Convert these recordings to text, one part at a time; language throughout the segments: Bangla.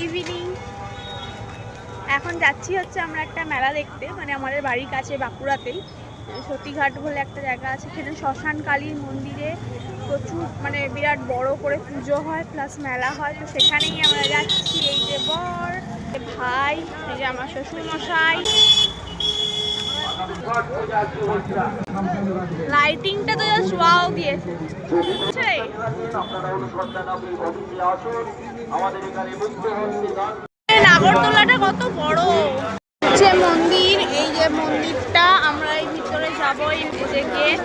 ইভিনিং। এখন যাচ্ছি হচ্ছে আমরা একটা মেলা দেখতে, মানে আমাদের বাড়ির কাছে বাঁকুড়াতেই সতীঘাট বলে একটা জায়গা আছে। সেখানে শ্মশান কালীর মন্দিরে প্রচুর মানে বিরাট বড় করে পুজো হয় প্লাস মেলা হয়, তো সেখানেই আমরা যাচ্ছি। এই যে বর, ভাই, এই যে আমার শ্বশুর মশাই। লাইটিংটা তো জাস্ট ওয়াও দিয়েছে। নাগরদোলাটা কত বড় যে মন্দির, এই যে মন্দিরটা, আমরা এই ভিতরে যাবো। এই যে গেট,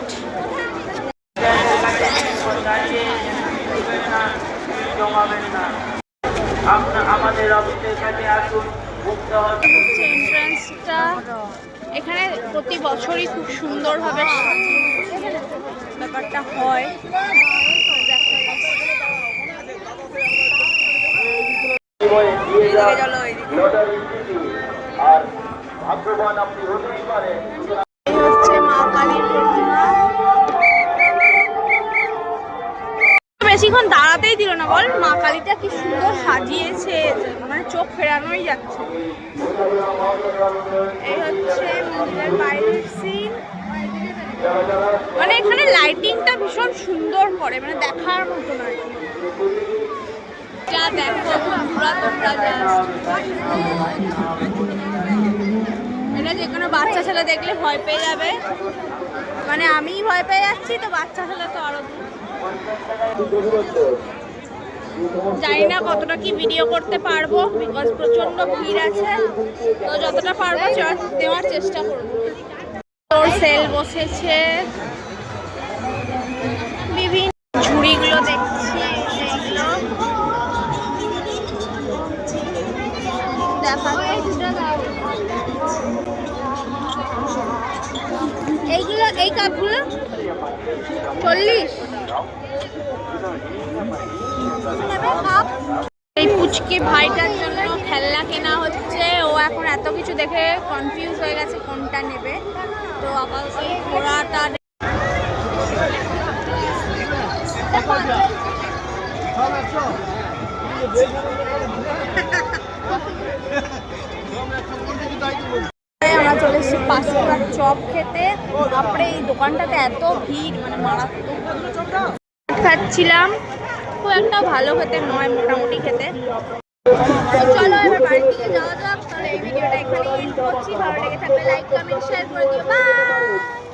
এন্ট্রান্সটা এখানে প্রতি বছরই খুব সুন্দরভাবে ব্যাপারটা হয়। হচ্ছে মা কালীর প্রতিমা। বেশিক্ষণ দাঁড়াতেই দিল না বল, মা কালীটা কি সুন্দর সাজিয়েছে, মানে চোখ ফেরানোই যাচ্ছে। এই হচ্ছে মন্দিরের বাইরের সিন, মানে এখানে লাইটিংটা ভীষণ সুন্দর করে, মানে দেখার মতো নয়। যা দেখো বন্ধুরা, তোমরা এটা যে কোনো বাচ্চা ছেলে দেখলে ভয় পেয়ে যাবে, মানে আমিই ভয় পেয়ে যাচ্ছি, তো বাচ্চা ছেলে তো আরো। জানি না কতটা কি ভিডিও করতে পারবো, বিকজ প্রচন্ড ভিড় আছে, তো যতটা পারবো দেওয়ার চেষ্টা করবো। তোর সেল বসেছে, বিভিন্ন ঝুড়িগুলো দেখছি, এইগুলো দেখা, এইগুলো এই কাপগুলো 40। এই পুচকে ভাইটার জন্য খেলনা কেনা হচ্ছে, ও এখন এত কিছু দেখে কনফিউজ হয়ে গেছে কোনটা নেবে, তো আপাতত এই ঘোড়াটা। আমরা চলে এসেছি পাঁচকুড়ার চপ খেতে। তারপরে এই দোকানটাতে এত ভিড়, মানে মারাত্মক। খাচ্ছিলাম, খুব একটা ভালো খেতে নয়, মোটামুটি খেতে। চলো এবার বাড়ির দিকে যাওয়া যাক। তাহলে এই ভিডিওটা এখানেই এন্ড করছি। ভালো লেগে থাকলে লাইক, কমেন্ট, শেয়ার করে দিও। বাই।